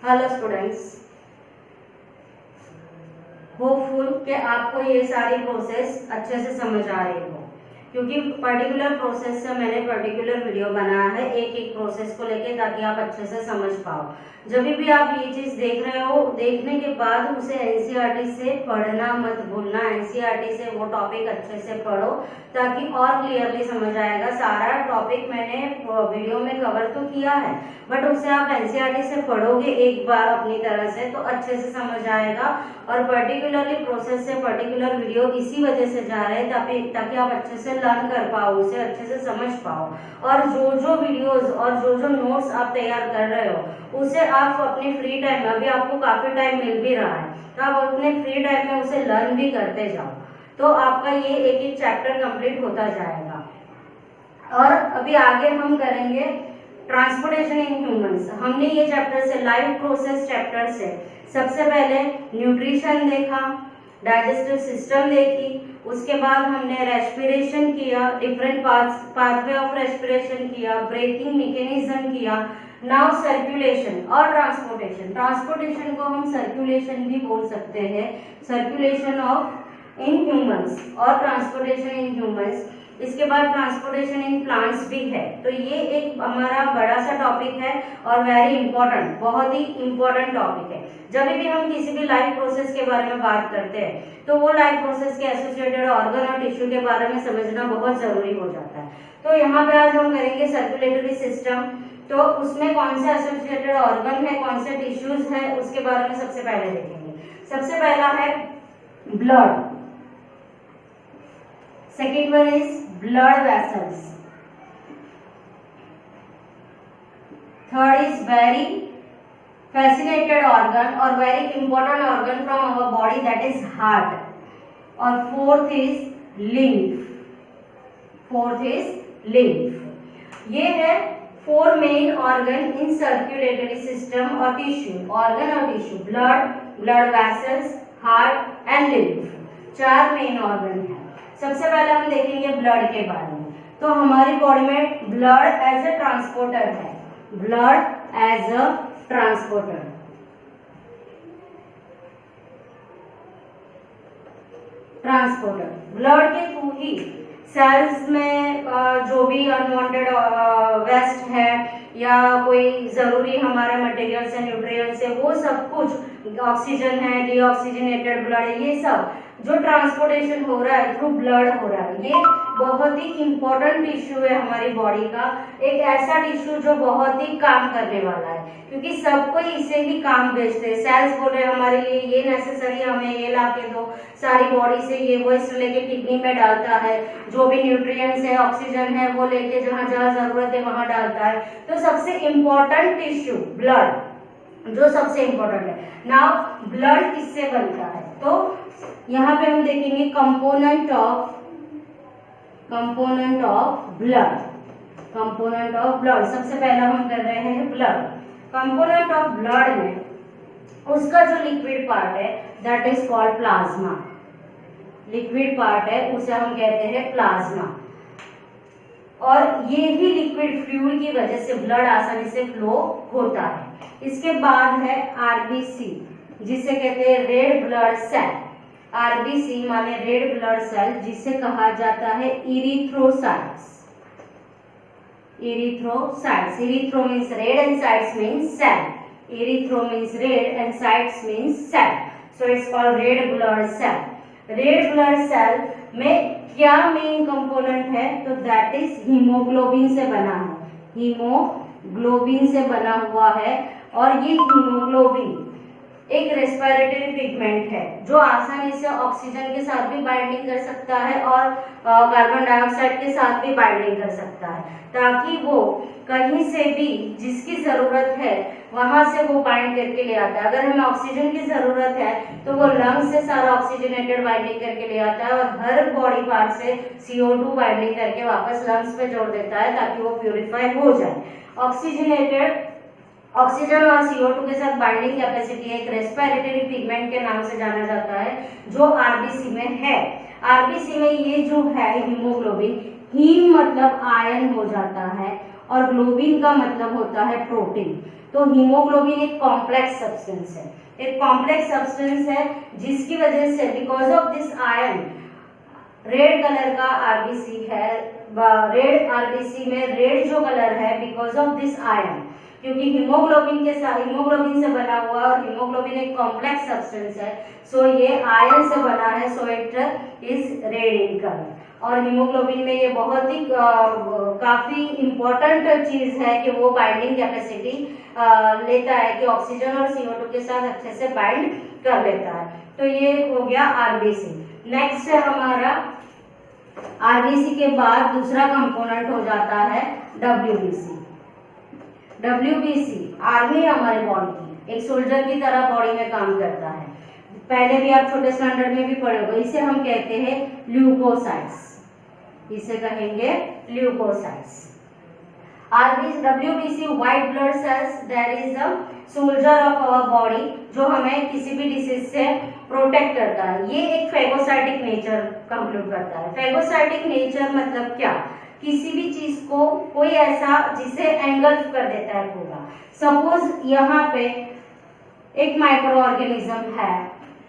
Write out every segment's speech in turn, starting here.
Hello students, hopeful कि आपको ये सारी प्रोसेस अच्छे से समझ आ रही हो, क्योंकि पर्टिकुलर प्रोसेस से मैंने पर्टिकुलर वीडियो बनाया है एक एक प्रोसेस को लेके, ताकि आप अच्छे से समझ पाओ। जब भी आप ये चीज देख रहे हो, देखने के बाद उसे एनसीईआरटी से पढ़ना मत भूलना। एनसीईआरटी से वो टॉपिक अच्छे से पढ़ो ताकि और क्लियरली समझ आएगा। सारा टॉपिक मैंने वीडियो में कवर तो किया है, बट उसे आप एनसीईआरटी से पढ़ोगे एक बार अपनी तरह से तो अच्छे से समझ आएगा। और पर्टिकुलरली प्रोसेस से पर्टिकुलर वीडियो इसी वजह से जा रहे हैं ताकि आप अच्छे से लर्न कर पाओ, उसे अच्छे से समझ पाओ। और जो वीडियोस और जो नोट्स आप तैयार कर रहे हो उसे आप अपने फ्री टाइम में, अभी आपको काफी टाइम मिल भी रहा है, तो आप अपने फ्री टाइम में उसे लर्न भी करते जाओ, तो आपका ये एक एक चैप्टर कंप्लीट होता जाएगा। और अभी आगे हम करेंगे ट्रांसपोर्टेशन इन ह्यूमंस। हमने ये चैप्टर से लाइफ प्रोसेस चैप्टर से सबसे पहले न्यूट्रिशन देखा, डाइजेस्टिव सिस्टम देखी, उसके बाद हमने रेस्पिरेशन किया, डिफरेंट पाथवे ऑफ रेस्पिरेशन किया, ब्रेथिंग मैकेनिज्म किया। नाउ सर्कुलेशन और ट्रांसपोर्टेशन। ट्रांसपोर्टेशन को हम सर्कुलेशन भी बोल सकते हैं, सर्कुलेशन ऑफ इन ह्यूमंस और ट्रांसपोर्टेशन इन ह्यूमंस। इसके बाद ट्रांसपोर्टेशन इन प्लांट्स भी है। तो ये एक हमारा बड़ा सा टॉपिक है और वेरी इंपॉर्टेंट, बहुत ही इंपॉर्टेंट टॉपिक है। जब भी हम किसी भी लाइफ प्रोसेस के बारे में बात करते हैं तो वो लाइफ प्रोसेस के एसोसिएटेड ऑर्गन और टिश्यू के बारे में समझना बहुत जरूरी हो जाता है। तो यहाँ पे आज हम करेंगे सर्कुलेटरी सिस्टम। तो उसमें कौन से एसोसिएटेड ऑर्गन है, कौन से टिश्यूज है, उसके बारे में सबसे पहले देखेंगे। सबसे पहला है blood, second one is blood vessels, third is very fascinated organ or very important organ from our body, that is heart, और fourth is lymph, ये है 4 main organ in circulatory system और टिश्यू, ऑर्गन और tissue, blood vessels, heart and lymph, 4 main organ है। सबसे पहले हम देखेंगे ब्लड के बारे में। तो हमारी बॉडी में ब्लड एज ए ट्रांसपोर्टर है, blood as a transporter. Blood के थ्रू ही सेल्स में जो भी अनवांटेड वेस्ट है या कोई जरूरी हमारे मटेरियल्स है, न्यूट्रिएंट्स है, वो सब कुछ, ऑक्सीजन है, डीऑक्सीजनेटेड ब्लड है, ये सब जो ट्रांसपोर्टेशन हो रहा है थ्रू ब्लड हो रहा है। ये बहुत ही इंपॉर्टेंट टिश्यू है हमारी बॉडी का, एक ऐसा टिश्यू जो बहुत ही काम करने वाला है, क्योंकि सबको इसे ही काम भेजते हैं। सेल्स बोल रहे हैं हमारे लिए ये नेसेसरी, हमें ये ला के दो, सारी बॉडी से ये वेस्ट लेके किडनी में डालता है, जो भी न्यूट्रिएंट्स है, ऑक्सीजन है, वो लेके जहाँ जहाँ जरूरत है वहां डालता है। तो सबसे इम्पोर्टेंट टिश्यू ब्लड, जो सबसे इम्पोर्टेंट है। नाउ ब्लड किससे बनता है, तो यहाँ पे हम देखेंगे कंपोनेंट ऑफ ब्लड। सबसे पहला हम कर रहे हैं ब्लड। कंपोनेंट ऑफ ब्लड में उसका जो लिक्विड पार्ट है that is called plasma. Liquid part है उसे हम कहते हैं प्लाज्मा, और ये ही लिक्विड फ्लूइड की वजह से ब्लड आसानी से फ्लो होता है। इसके बाद है आरबीसी, जिसे कहते हैं रेड ब्लड सेल। आरबीसी माने रेड ब्लड सेल, जिसे कहा जाता है erythrocytes. Erythro means red and cytes means cell. Erythro means red and cytes means cell, so it's called red blood cell. Red blood cell में क्या main component है, तो that is haemoglobin से बना है। हीमोग्लोबिन से बना हुआ है, और ये हीमोग्लोबिन एक रेस्पिरेटरी पिगमेंट है जो आसानी से ऑक्सीजन के साथ भी बाइंडिंग कर सकता है और कार्बन डाइऑक्साइड के साथ भी बाइंडिंग कर सकता है, ताकि वो कहीं से भी जिसकी जरूरत है वहां से वो बाइंड करके ले आता है। अगर हमें ऑक्सीजन की जरूरत है तो वो लंग्स से सारा ऑक्सीजनेटेड बाइंडिंग करके ले आता है, और हर बॉडी पार्ट से CO2 बाइंडिंग करके वापस लंग्स पे जोड़ देता है ताकि वो प्यूरिफाई हो जाए। ऑक्सीजन और CO2 के साथ बाइंडिंग कैपेसिटी एक रेस्पिरेटरी पिगमेंट के नाम से जाना जाता है, जो आरबीसी में है। आरबीसी में ये जो है हीमोग्लोबिन, हीम मतलब आयन हो जाता है, और ग्लोबिन का मतलब होता है प्रोटीन। तो हीमोग्लोबिन एक कॉम्प्लेक्स सब्सटेंस है, एक कॉम्प्लेक्स सब्सटेंस है जिसकी वजह से because of this iron red colour का आरबीसी है, रेड आरबीसी में रेड जो कलर है बिकॉज ऑफ दिस आयरन, क्योंकि हीमोग्लोबिन के साथ हीमोग्लोबिन से बना हुआ और हीमोग्लोबिन एक कॉम्प्लेक्स सब्सटेंस है, सो ये आयरन से बना है, so it is red in colour. और हीमोग्लोबिन में ये बहुत ही काफी इम्पोर्टेंट चीज है कि वो बाइंडिंग कैपेसिटी लेता है कि ऑक्सीजन और CO2 के साथ अच्छे से बाइंड कर लेता है। तो ये हो गया आरबीसी। नेक्स्ट है हमारा आरबीसी के बाद दूसरा कंपोनेंट हो जाता है डब्ल्यूबीसी। डब्ल्यूबीसी आर्मी हमारे बॉडी की एक सोल्जर की तरह बॉडी में काम करता है। पहले भी आप छोटे स्टैंडर्ड में भी पढ़े होंगे। इसे हम कहते हैं ल्यूकोसाइट्स, इसे कहेंगे leucocytes. RBC WBC white blood cells that is the soldier of our body, जो हमें किसी भी डिसीज से प्रोटेक्ट करता है। ये एक फेगोसाइटिक नेचर कंक्लूड करता है। फेगोसाइटिक नेचर मतलब क्या? किसी भी चीज को कोई ऐसा जिसे एंगल्फ कर देता है पूरा। सपोज यहाँ पे एक माइक्रो ऑर्गेनिज्म है,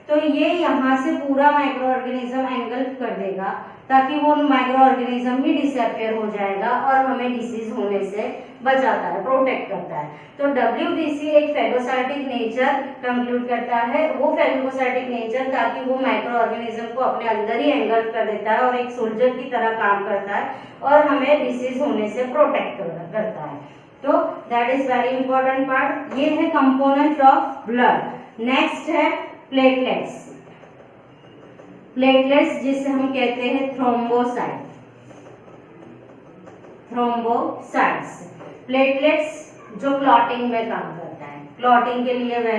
तो ये यहाँ से पूरा माइक्रो ऑर्गेनिज्म एंगल्फ कर देगा ताकि वो माइक्रो ऑर्गेनिज्म ही डिसअपियर हो जाएगा और हमें डिसीज होने से बचाता है, प्रोटेक्ट करता है। तो डब्ल्यूबीसी एक फेगोसाइटिक नेचर कंक्लूड करता है। वो फेगोसाइटिक नेचर ताकि वो माइक्रो ऑर्गेनिज्म को अपने अंदर ही एंगल्फ कर देता है और एक सोल्जर की तरह काम करता है और हमें डिसीज होने से प्रोटेक्ट करता है। तो that is very important part. ये है कंपोनेंट ऑफ ब्लड। नेक्स्ट है प्लेटलेट्स। प्लेटलेट्स जिसे हम कहते हैं थ्रोम्बोसाइट, थ्रोम्बोसाइट्स। प्लेटलेट्स जो क्लॉटिंग में काम करता है, क्लॉटिंग के लिए वह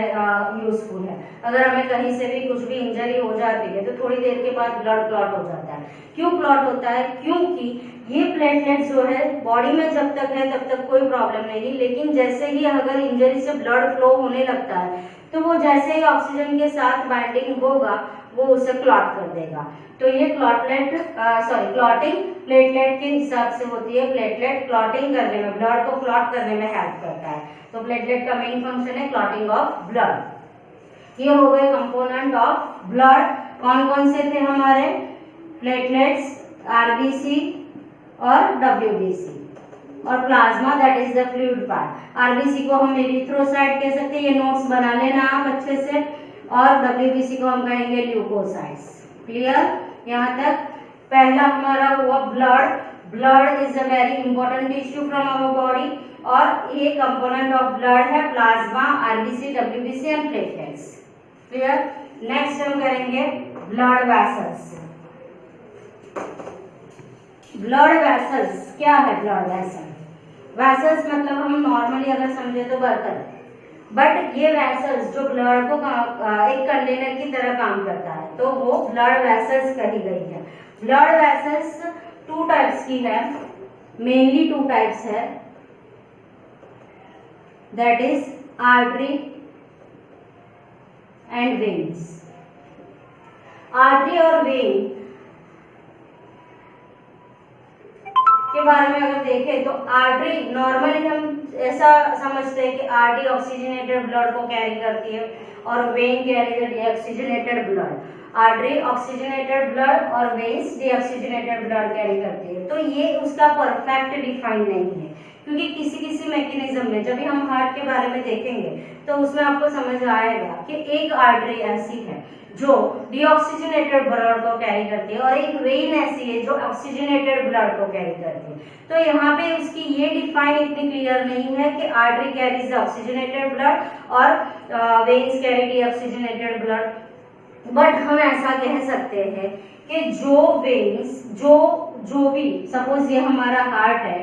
यूजफुल है। अगर हमें कहीं से भी कुछ भी इंजरी हो जाती है तो थोड़ी देर के बाद ब्लड क्लॉट हो जाता है। क्यों क्लॉट होता है? क्योंकि ये प्लेटलेट्स जो है बॉडी में जब तक है तब तक कोई प्रॉब्लम नहीं, लेकिन जैसे ही अगर इंजरी से ब्लड फ्लो होने लगता है तो वो जैसे ही ऑक्सीजन के साथ बाइंडिंग होगा वो उसे क्लॉट कर देगा। तो ये क्लॉटिंग प्लेटलेट के हिसाब से होती है। प्लेटलेट क्लॉटिंग करने में, ब्लड को क्लॉट करने में हेल्प करता है। तो प्लेटलेट का मेन फंक्शन है क्लॉटिंग ऑफ ब्लड। ये हो गए कंपोनेंट ऑफ ब्लड। कौन कौन से थे हमारे? प्लेटलेट्स, आरबीसी और डब्ल्यूबीसी और plasma that is the fluid part. RBC को हम एरिथ्रोसाइट कह सकते हैं, ये नोट्स बना लेना आप अच्छे से। और डब्ल्यूबीसी को हम कहेंगे ल्यूकोसाइट्स। क्लियर? यहाँ तक पहला हमारा हुआ blood. Blood is a very important tissue from our body और ये कंपोनेंट ऑफ ब्लड है plasma, RBC, WBC and platelets. Clear? Next हम करेंगे ब्लड वेसल्स। ब्लड वेसल्स क्या है? ब्लड वेसल, वेसल्स मतलब हम नॉर्मली अगर समझे तो बर्तन, बट ये वेसल्स जो ब्लड को एक कंटेनर की तरह काम करता है तो वो ब्लड वेसल्स कही गई है। ब्लड वेसल्स टू टाइप्स की है, मेनली टू टाइप्स है, that is artery and veins. Artery और वेन के बारे में अगर देखें तो आर्टरी नॉर्मली हम ऐसा समझते हैं कि आर्टरी ऑक्सीजनेटेड ब्लड को कैरी करती है और वेन कैरी करती है oxygenated blood. Artery oxygenated blood और वेन्स डीऑक्सीजनेटेड ब्लड कैरी करती है। तो ये उसका परफेक्ट डिफाइन नहीं है, क्योंकि किसी किसी मैकेनिज्म में जब भी हम हार्ट के बारे में देखेंगे तो उसमें आपको समझ आएगा कि एक आर्टरी ऐसी है जो डीऑक्सीजनेटेड ब्लड को कैरी करती है और एक वेन ऐसी है जो ऑक्सीजनेटेड ब्लड को कैरी करती है। तो यहाँ पे उसकी ये डिफाइन इतनी क्लियर नहीं है कि आर्टरी कैरीज ऑक्सीजनेटेड ब्लड और veins carry deoxygenated blood, but हम ऐसा कह सकते हैं कि जो वेन्स जो भी सपोज ये हमारा हार्ट है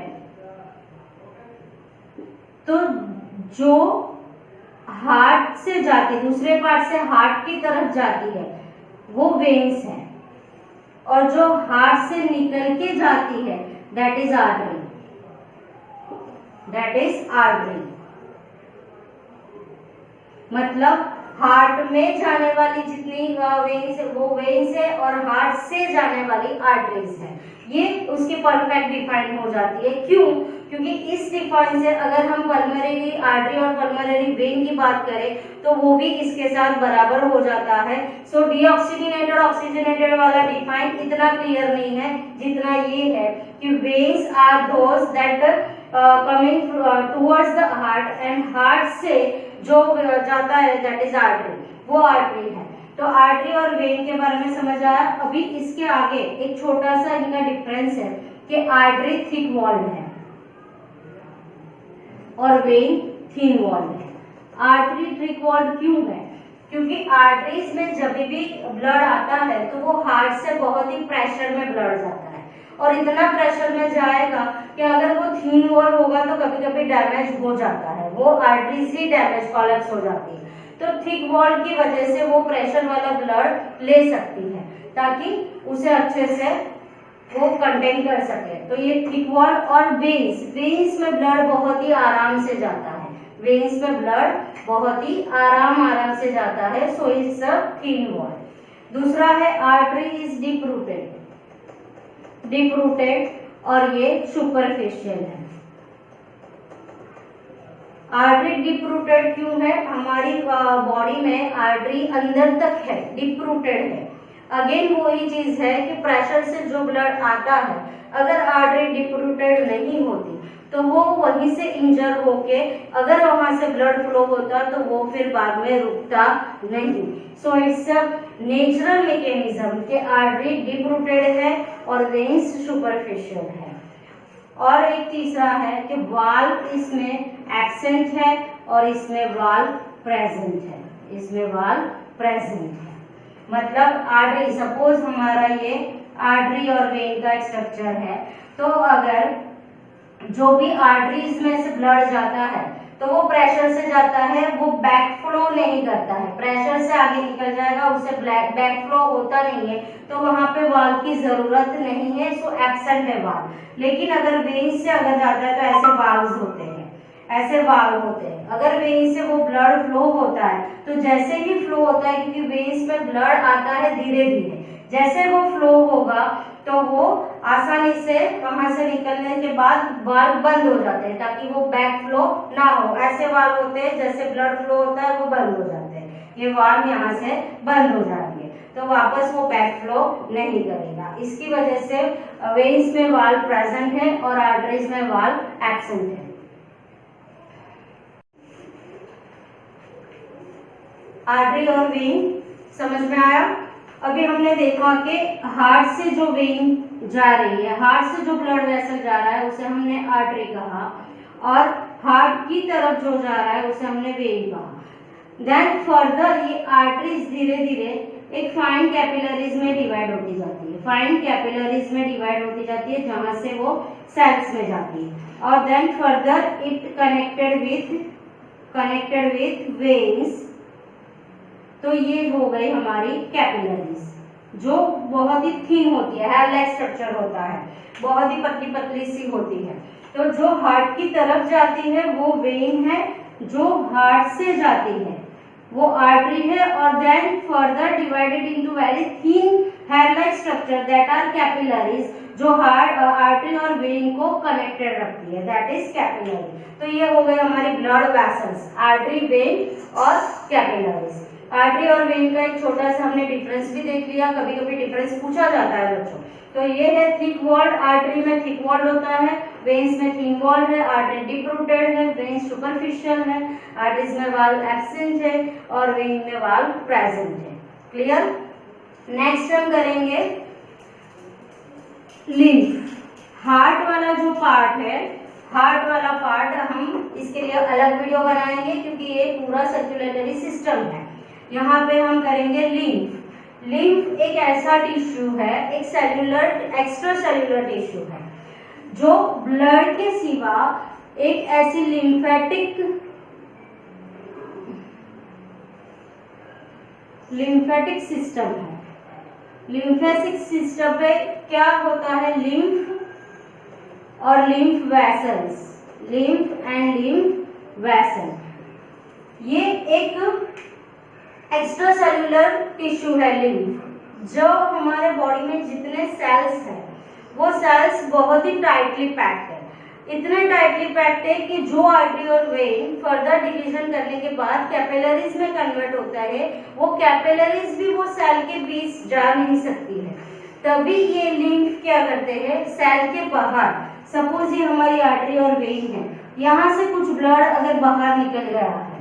तो जो हार्ट से जाती है, दूसरे पार्ट से हार्ट की तरफ जाती है वो वेन्स है, और जो हार्ट से निकल के जाती है that is artery, that is artery. मतलब हार्ट में जाने वाली जितनी वेन्स है वो वेन्स है, और हार्ट से जाने वाली आर्टरीज है। ये उसकी परफेक्ट डिफाइन हो जाती है। क्यों? क्योंकि इस डिफाइन से अगर हम पल्मोनरी आर्टरी और पल्मोनरी वेन की बात करें तो वो भी इसके साथ बराबर हो जाता है। सो डीऑक्सीजनेटेड ऑक्सीजनेटेड वाला डिफाइन इतना क्लियर नहीं है जितना ये है कि veins are those that coming towards the heart, and heart से जो जाता है दैट इज आर्टरी, वो आर्टरी है। तो आर्टरी और वेन के बारे में समझ आया। अभी इसके आगे एक छोटा सा इनका डिफरेंस है कि आर्टरी थिक वॉल्ड है और वेन थिन वॉल्ड है। आर्टरी थिक वॉल्ड क्यों है? क्योंकि आर्टरीज में जब भी ब्लड आता है तो वो हार्ट से बहुत ही प्रेशर में ब्लड जाता है, और इतना प्रेशर में जाएगा कि अगर वो थिन वॉल होगा तो कभी कभी डैमेज हो जाता है, वो आर्टरीज ही डैमेज कोलैप्स हो जाती है। तो थिक वॉल की वजह से वो प्रेशर वाला ब्लड ले सकती है ताकि उसे अच्छे से वो कंटेन कर सके। तो ये थिक वॉल। और वेन्स में ब्लड बहुत ही आराम से जाता है, वेन्स में ब्लड बहुत ही आराम से जाता है। So it's a thin wall. दूसरा है आर्टरी इज डीप रूटेड और ये सुपरफिशियल है। आर्टरी डीप रूटेड क्यों है? हमारी बॉडी में आर्टरी अंदर तक है, डीप रूटेड है। अगेन वही चीज है कि प्रेशर से जो ब्लड आता है, अगर आर्टरी डीप रूटेड नहीं होती तो वो वहीं से इंजर होके अगर वहां से ब्लड फ्लो होता तो वो फिर बाद में रुकता नहीं। So it's a natural mechanism कि आर्टरी डीप रूटेड है और वेन्स सुपरफिशियल है। और एक तीसरा है कि वाल्व इसमें एब्सेंट है और इसमें वाल्व प्रेजेंट है, इसमें वाल्व प्रेजेंट है। मतलब आर्टरी, सपोज हमारा ये आर्टरी और वेन का एक स्ट्रक्चर है, तो अगर जो भी आर्टरीज में से ब्लड जाता है तो वो प्रेशर से जाता है, वो बैक फ्लो नहीं करता है, प्रेशर से आगे निकल जाएगा, उससे बैक फ्लो होता नहीं है, तो वहां पे वाल्व की जरूरत नहीं है। सो एब्सेंट है वाल्व। लेकिन अगर वेन से अगर जाता है तो ऐसे वाल्व्स होते हैं, ऐसे वाल्व होते हैं। अगर वेन से वो ब्लड फ्लो होता है तो जैसे ही फ्लो होता है, क्योंकि वेन्स में ब्लड आता है धीरे धीरे, जैसे वो फ्लो होगा तो वो आसानी से वहां से निकलने के बाद वाल्व बंद हो जाते हैं ताकि वो बैक फ्लो ना हो। ऐसे वाल्व होते हैं जैसे ब्लड फ्लो होता है वो बंद हो जाते हैं, ये वाल्व यहाँ से बंद हो जाएंगे तो वापस वो बैक फ्लो नहीं करेगा। इसकी वजह से वेन्स में वाल्व प्रेजेंट है और आर्टरीज में वाल्व एब्सेंट है। आर्टरी और वेन समझ में आया। अभी हमने देखा कि हार्ट से जो वेन जा रही है, हार्ट से जो ब्लड वेसल जा रहा है उसे हमने आर्टरी कहा, और हार्ट की तरफ जो जा रहा है उसे हमने वेन कहा। देन फर्दर ये आर्टरीज धीरे धीरे एक फाइन कैपिलरीज में डिवाइड होती जाती है, फाइन कैपिलरीज में डिवाइड होती जाती है जहां से वो सेल्स में जाती है, और then further it connected with veins. तो ये हो गई हमारी कैपिलरीज जो बहुत ही थिन होती है, हेयर लाइक स्ट्रक्चर होता है, बहुत ही पतली पतली सी होती है। तो जो हार्ट की तरफ जाती है वो वेन है, जो हार्ट से जाती है वो आर्टरी है, और then further divided into very thin hair like structure that are capillaries, जो हार्ट आर्टरी और वेन को कनेक्टेड रखती है, दैट इज कैपिलरी। तो ये हो गए हमारे ब्लड वेसल्स, आर्टरी, वेन और कैपिलरीज। आर्टरी और वेन का एक छोटा सा हमने डिफरेंस भी देख लिया, कभी कभी डिफरेंस पूछा जाता है बच्चों। तो ये है थिक वॉल्ड, आर्टरी में थिक वॉल्ड होता है, वेन्स में थिन वॉल्ड है, आर्टरी डीप रूटेड है, वेन्स सुपरफिशियल है, आर्टरीज में वाल्व एब्सेंट है और वेन में वाल्व प्रेजेंट है। क्लियर। नेक्स्ट हम करेंगे लिम्फ। हार्ट वाला जो पार्ट है, हार्ट वाला पार्ट हम इसके लिए अलग वीडियो बनाएंगे क्योंकि ये पूरा सर्कुलेटरी सिस्टम है। यहाँ पे हम करेंगे लिम्फ। लिम्फ एक ऐसा टिश्यू है, एक सेल्यूलर एक्स्ट्रा सेल्यूलर टिश्यू है जो ब्लड के सिवा एक ऐसी लिम्फेटिक सिस्टम है। लिम्फेटिक सिस्टम पे क्या होता है, लिम्फ और lymph vessels, lymph and lymph vessel. ये एक एक्स्ट्रा सेल्यूलर टिश्यू है लिम्फ। जो हमारे बॉडी में जितने सेल्स हैं वो सेल्स बहुत ही टाइटली पैक्ड है। इतने टाइटली पैक्ड है कि जो आर्टरी और वेन फर्दर डिवीजन करने के बाद कैपिलरीज में कन्वर्ट होता है, वो कैपिलरीज भी वो सेल के बीच जा नहीं सकती है। तभी ये लिम्फ क्या करते हैं, सेल के बाहर, सपोज ये हमारी आर्टरी और वेन है, यहाँ से कुछ ब्लड अगर बाहर निकल गया है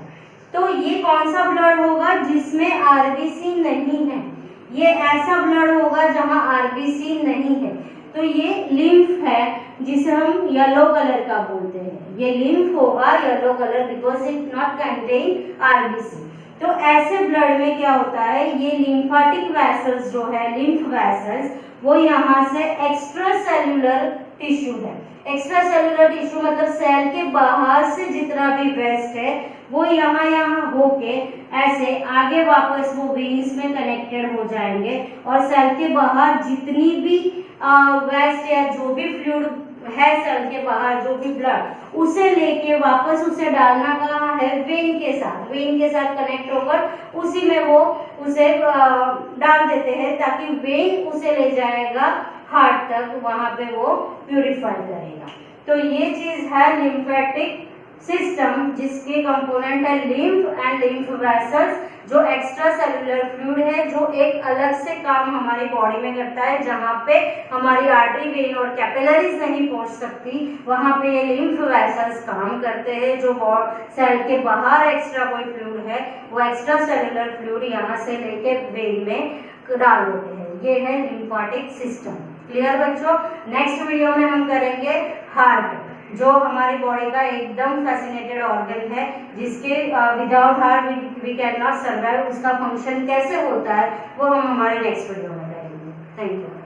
तो ये कौन सा ब्लड होगा, जिसमें आरबीसी नहीं है। ये ऐसा ब्लड होगा जहां आरबीसी नहीं है, तो ये लिम्फ है जिसे हम येलो कलर का बोलते हैं। ये लिम्फ होगा yellow colour because it not contain RBC. तो ऐसे ब्लड में क्या होता है, ये लिम्फेटिक वेसल्स जो है, लिम्फ वेसल्स, वो यहाँ से एक्स्ट्रा सेल्यूलर टिश्यू है। एक्स्ट्रा सेल्यूलर टिश्यू मतलब सेल के बाहर से जितना भी वेस्ट है वो यहाँ होके ऐसे आगे वापस वो वेन्स में कनेक्टेड हो जाएंगे और सेल के बाहर जितनी भी वेस्ट या जो भी फ्लूइड है सेल के बाहर, जो भी ब्लड, उसे लेके वापस उसे डालना कहाँ है, वेन के साथ। वेन के साथ कनेक्ट होकर उसी में वो उसे डाल देते हैं ताकि वेन उसे ले जाएगा हार्ट तक, वहां पे वो प्यूरिफाई करेगा। तो ये चीज है लिम्फेटिक सिस्टम, जिसके कंपोनेंट है लिम्फ एंड लिम्फ वेसल्स, जो एक्स्ट्रा सेलुलर फ्लूइड है, जो एक अलग से काम हमारी बॉडी में करता है। जहाँ पे हमारी आर्टरी, वेन और कैपिलरीज नहीं पहुंच सकती, वहां पे ये लिम्फ वेसल्स काम करते हैं। जो सेल के बाहर एक्स्ट्रा कोई फ्लूइड है वो एक्स्ट्रा सेलुलर फ्लूइड यहाँ से लेके वेन में डाल देते हैं। ये है लिम्फेटिक सिस्टम। क्लियर बच्चों? नेक्स्ट वीडियो में हम करेंगे हार्ट, जो हमारी बॉडी का एकदम फैसिनेटेड ऑर्गन है, जिसके without heart we can not survive. उसका फंक्शन कैसे होता है वो हम हमारे नेक्स्ट वीडियो में करेंगे। Thank you.